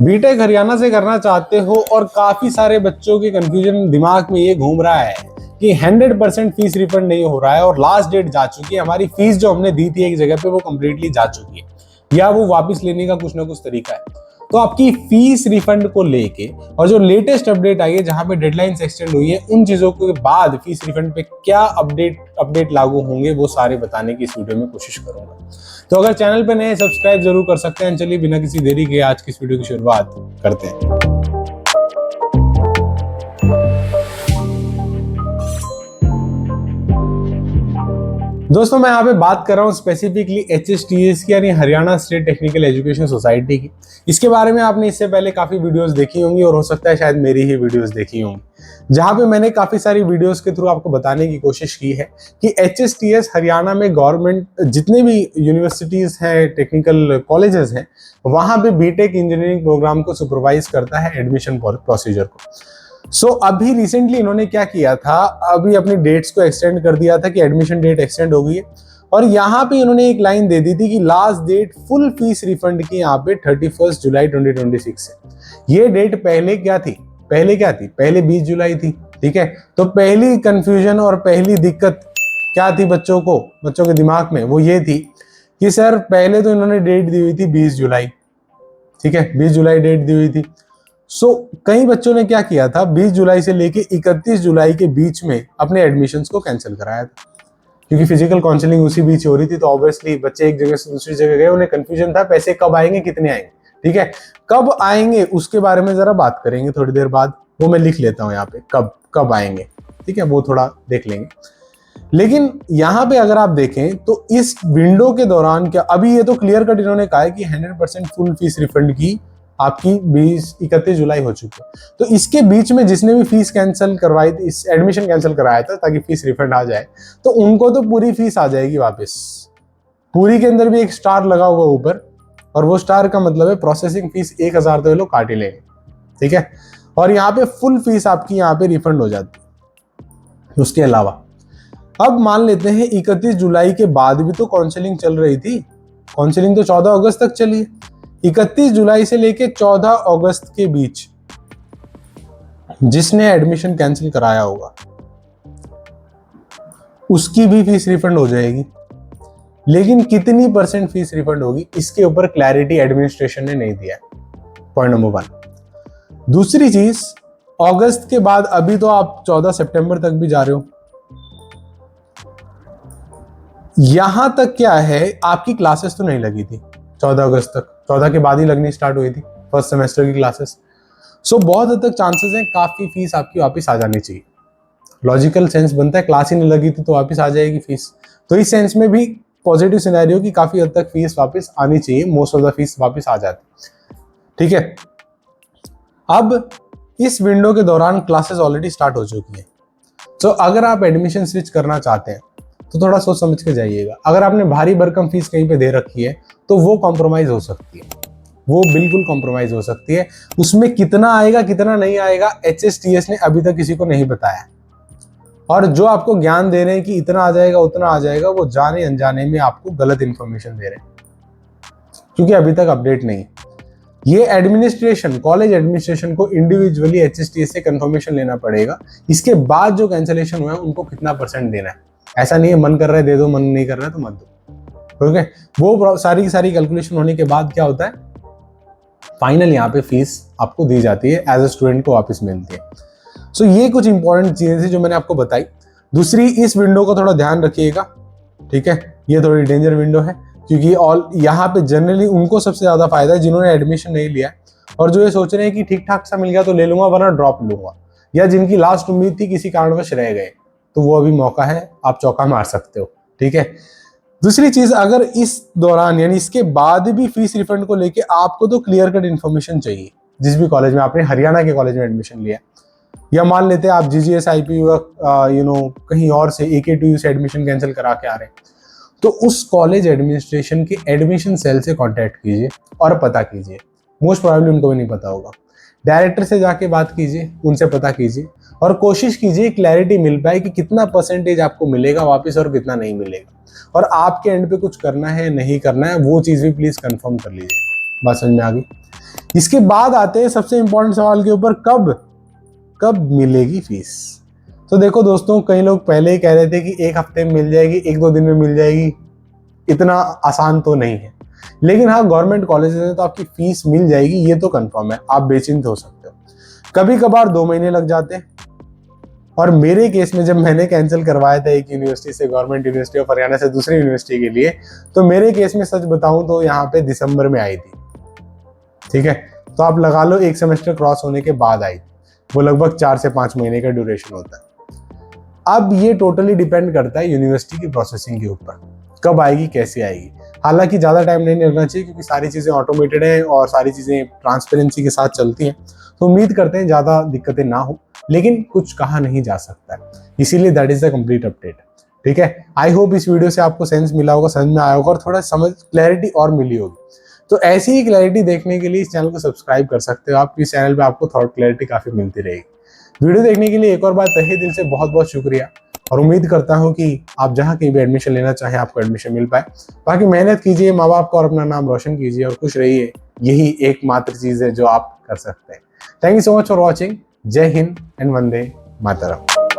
BTech Haryana से करना चाहते हो और काफी सारे बच्चों के कंफ्यूजन दिमाग में ये घूम रहा है कि 100% फीस रिफंड नहीं हो रहा है और लास्ट डेट जा चुकी है, हमारी फीस जो हमने दी थी एक जगह पे वो कंप्लीटली जा चुकी है या वो वापस लेने का कुछ ना कुछ तरीका है। तो आपकी फीस रिफंड को लेके और जो लेटेस्ट अपडेट आई है जहां पे डेडलाइंस एक्सटेंड हुई है, उन चीजों के बाद फीस रिफंड पे क्या अपडेट लागू होंगे वो सारे बताने की इस वीडियो में कोशिश करूंगा। तो अगर चैनल पे नए सब्सक्राइब जरूर कर सकते हैं। चलिए बिना किसी देरी के आज की इस वीडियो की शुरुआत करते हैं। दोस्तों मैं यहाँ पे बात कर रहा हूँ स्पेसिफिकली HSTS की, यानी Haryana state technical education society की। इसके बारे में आपने इससे पहले काफी वीडियोस देखी होंगी और हो सकता है शायद मेरी ही वीडियोस देखी होंगी, जहाँ पे मैंने काफी सारी वीडियोस के थ्रू आपको बताने की कोशिश की है कि HSTS हरियाणा में गवर्नमेंट जितने भी यूनिवर्सिटीज हैं, टेक्निकल कॉलेजेस हैं, वहाँ पे बीटेक इंजीनियरिंग प्रोग्राम को सुपरवाइज करता है एडमिशन प्रोसीजर को। अभी रिसेंटली इन्होंने क्या किया था, अभी अपनी डेट्स को एक्सटेंड कर दिया था कि एडमिशन डेट एक्सटेंड हो गई है और यहाँ पे इन्होंने एक लाइन दे दी थी कि last date full fees refund की यहाँ पे 31 जुलाई 2026 है। ये डेट पहले क्या थी? पहले 20 जुलाई थी। ठीक है, तो पहली कंफ्यूजन और पहली दिक्कत क्या थी बच्चों के दिमाग में, वो ये थी कि सर पहले तो इन्होंने डेट दी हुई थी 20 जुलाई। ठीक है, 20 जुलाई डेट दी हुई थी। कई बच्चों ने क्या किया था, 20 जुलाई से लेके 31 जुलाई के बीच में अपने एडमिशन्स को कैंसिल कराया था, क्योंकि फिजिकल काउंसलिंग उसी बीच हो रही थी। तो ऑब्वियसली बच्चे एक जगह से दूसरी जगह गए, उन्हें कंफ्यूजन था पैसे कब आएंगे, कितने आएंगे। ठीक है, कब आएंगे उसके बारे में जरा बात करेंगे थोड़ी देर बाद, वो मैं लिख लेता हूँ यहाँ पे, कब आएंगे। ठीक है, वो थोड़ा देख लेंगे। लेकिन यहाँ पे अगर आप देखें तो इस विंडो के दौरान क्या, अभी ये तो क्लियर कट इन्होंने कहा है कि 100% फुल फीस रिफंड की आपकी 31 जुलाई हो चुकी है। तो इसके बीच में जिसने भी फीस कैंसिल करवाई थी, इस एडमिशन कैंसिल कराया था ताकि फीस रिफंड आ जाए, तो उनको तो पूरी फीस आ जाएगी वापस। पूरी के अंदर भी एक स्टार लगा हुआ ऊपर, और वो स्टार का मतलब है प्रोसेसिंग फीस 1000 तो ये लोग काट ही लेंगे। ठीक है, और यहाँ पे फुल फीस आपकी यहाँ पे रिफंड हो जाती है। उसके अलावा अब मान लेते हैं 31 जुलाई के बाद भी तो काउंसलिंग चल रही थी। काउंसलिंग तो 14 अगस्त तक चली है। 31 जुलाई से लेके 14 अगस्त के बीच जिसने एडमिशन कैंसिल कराया होगा उसकी भी फीस रिफंड हो जाएगी। लेकिन कितनी परसेंट फीस रिफंड होगी, इसके ऊपर क्लैरिटी एडमिनिस्ट्रेशन ने नहीं दिया है। Point number 1। दूसरी चीज, अगस्त के बाद अभी तो आप 14 सितंबर तक भी जा रहे हो, यहां तक क्या है, आपकी क्लासेस तो नहीं लगी थी 14 अगस्त तक, 14 के बाद ही लगनी स्टार्ट हुई थी फर्स्ट सेमेस्टर की क्लासेस। बहुत हद तक चांसेस हैं काफी फीस आपकी वापस आ जानी चाहिए। लॉजिकल सेंस बनता है, क्लास ही नहीं लगी थी तो वापस आ जाएगी फीस। तो इस सेंस में भी पॉजिटिव सिनेरियो की काफी हद तक फीस वापस आनी चाहिए, मोस्ट ऑफ द फीस वापस आ जाती। ठीक है, अब इस विंडो के दौरान क्लासेस ऑलरेडी स्टार्ट हो चुकी है। अगर आप एडमिशन स्विच करना चाहते हैं तो थोड़ा सोच समझ के जाइएगा। अगर आपने भारी भरकम फीस कहीं पे दे रखी है तो वो कॉम्प्रोमाइज हो सकती है, वो बिल्कुल कॉम्प्रोमाइज हो सकती है। उसमें कितना आएगा कितना नहीं आएगा HSTS ने अभी तक किसी को नहीं बताया, और जो आपको ज्ञान दे रहे हैं कि इतना आ जाएगा उतना आ जाएगा, वो जाने अनजाने में आपको गलत इंफॉर्मेशन दे रहे हैं, क्योंकि अभी तक अपडेट नहीं। ये एडमिनिस्ट्रेशन, कॉलेज एडमिनिस्ट्रेशन को इंडिविजुअली HSTS से कंफर्मेशन लेना पड़ेगा। इसके बाद जो कैंसिलेशन हुआ है उनको कितना परसेंट देना है। ऐसा नहीं है मन कर रहा है दे दो, मन नहीं कर रहा है तो मत दो। ओके, वो सारी की सारी कैलकुलेशन होने के बाद क्या होता है, फाइनल यहाँ पे फीस आपको दी जाती है, एज ए स्टूडेंट को वापस मिलती है। ये कुछ इंपॉर्टेंट चीजें थी जो मैंने आपको बताई। दूसरी, इस विंडो का थोड़ा ध्यान रखिएगा। ठीक है, ये थोड़ी डेंजर विंडो है, क्योंकि यहाँ पे जनरली उनको सबसे ज्यादा फायदा है जिन्होंने एडमिशन नहीं लिया और जो ये सोच रहे हैं कि ठीक ठाक सा मिल गया तो ले लूंगा वरना ड्रॉप लूंगा, या जिनकी लास्ट उम्मीद थी किसी कारणवश रह गए, तो वो अभी मौका है, आप चौका मार सकते हो। ठीक है, दूसरी चीज, अगर इस दौरान यानी इसके बाद भी फीस रिफंड को लेके आपको तो क्लियर कट इन्फॉर्मेशन चाहिए। जिस भी कॉलेज में आपने हरियाणा के कॉलेज में एडमिशन लिया, या मान लेते हैं आप GGS IPU कहीं और से AKTU से एडमिशन कैंसिल करा के आ रहे हैं, तो उस कॉलेज एडमिनिस्ट्रेशन के एडमिशन सेल से कांटेक्ट कीजिए और पता कीजिए। मोस्ट प्रोबेबली उनको भी नहीं पता होगा, डायरेक्टर से जाके बात कीजिए, उनसे पता कीजिए और कोशिश कीजिए क्लैरिटी मिल पाए कि कितना परसेंटेज आपको मिलेगा वापस और कितना नहीं मिलेगा, और आपके एंड पे कुछ करना है नहीं करना है वो चीज़ भी प्लीज़ कंफर्म कर लीजिए। बात समझ में आ गई? इसके बाद आते हैं सबसे इंपॉर्टेंट सवाल के ऊपर, कब मिलेगी फीस। तो देखो दोस्तों, कई लोग पहले ही कह रहे थे कि एक हफ्ते में मिल जाएगी, एक दो दिन में मिल जाएगी। इतना आसान तो नहीं है, लेकिन हाँ गवर्नमेंट कॉलेजेस में तो आपकी फीस मिल जाएगी, ये तो कंफर्म है, आप बेचिंत हो सकते हो। कभी कभार 2 महीने लग जाते हैं, और मेरे केस में जब मैंने कैंसिल करवाया था एक यूनिवर्सिटी से, गवर्नमेंट यूनिवर्सिटी ऑफ हरियाणा से दूसरी यूनिवर्सिटी के लिए, तो मेरे केस में सच बताऊं तो यहाँ पे दिसंबर में आई थी। ठीक है, तो आप लगा लो एक सेमेस्टर क्रॉस होने के बाद आई थी। वो लगभग 4 से 5 महीने का ड्यूरेशन होता है। अब ये टोटली डिपेंड करता है यूनिवर्सिटी की प्रोसेसिंग के ऊपर, कब आएगी कैसे आएगी। हालांकि ज़्यादा टाइम नहीं लगना चाहिए, क्योंकि सारी चीज़ें ऑटोमेटेड हैं और सारी चीज़ें ट्रांसपेरेंसी के साथ चलती हैं, तो उम्मीद करते हैं ज़्यादा दिक्कतें ना हो, लेकिन कुछ कहा नहीं जा सकता है, इसीलिए that is the complete update. ठीक है, आई होप इस वीडियो से आपको सेंस मिला होगा, समझ में आया होगा, और थोड़ा समझ क्लैरिटी और मिली होगी। तो ऐसी ही क्लैरिटी देखने के लिए इस चैनल को सब्सक्राइब कर सकते हो आप, इस चैनल पे आपको थॉट क्लैरिटी काफ़ी मिलती रहेगी। वीडियो देखने के लिए एक और बार तहे दिल से बहुत बहुत शुक्रिया, और उम्मीद करता हूं कि आप जहां कहीं भी एडमिशन लेना चाहें आपको एडमिशन मिल पाए। बाकी मेहनत कीजिए, माँ बाप को और अपना नाम रोशन कीजिए, और खुश रहिए, यही एकमात्र चीज़ है जो आप कर सकते हैं। Thank you so much for watching. जय हिंद एंड वंदे मातरम।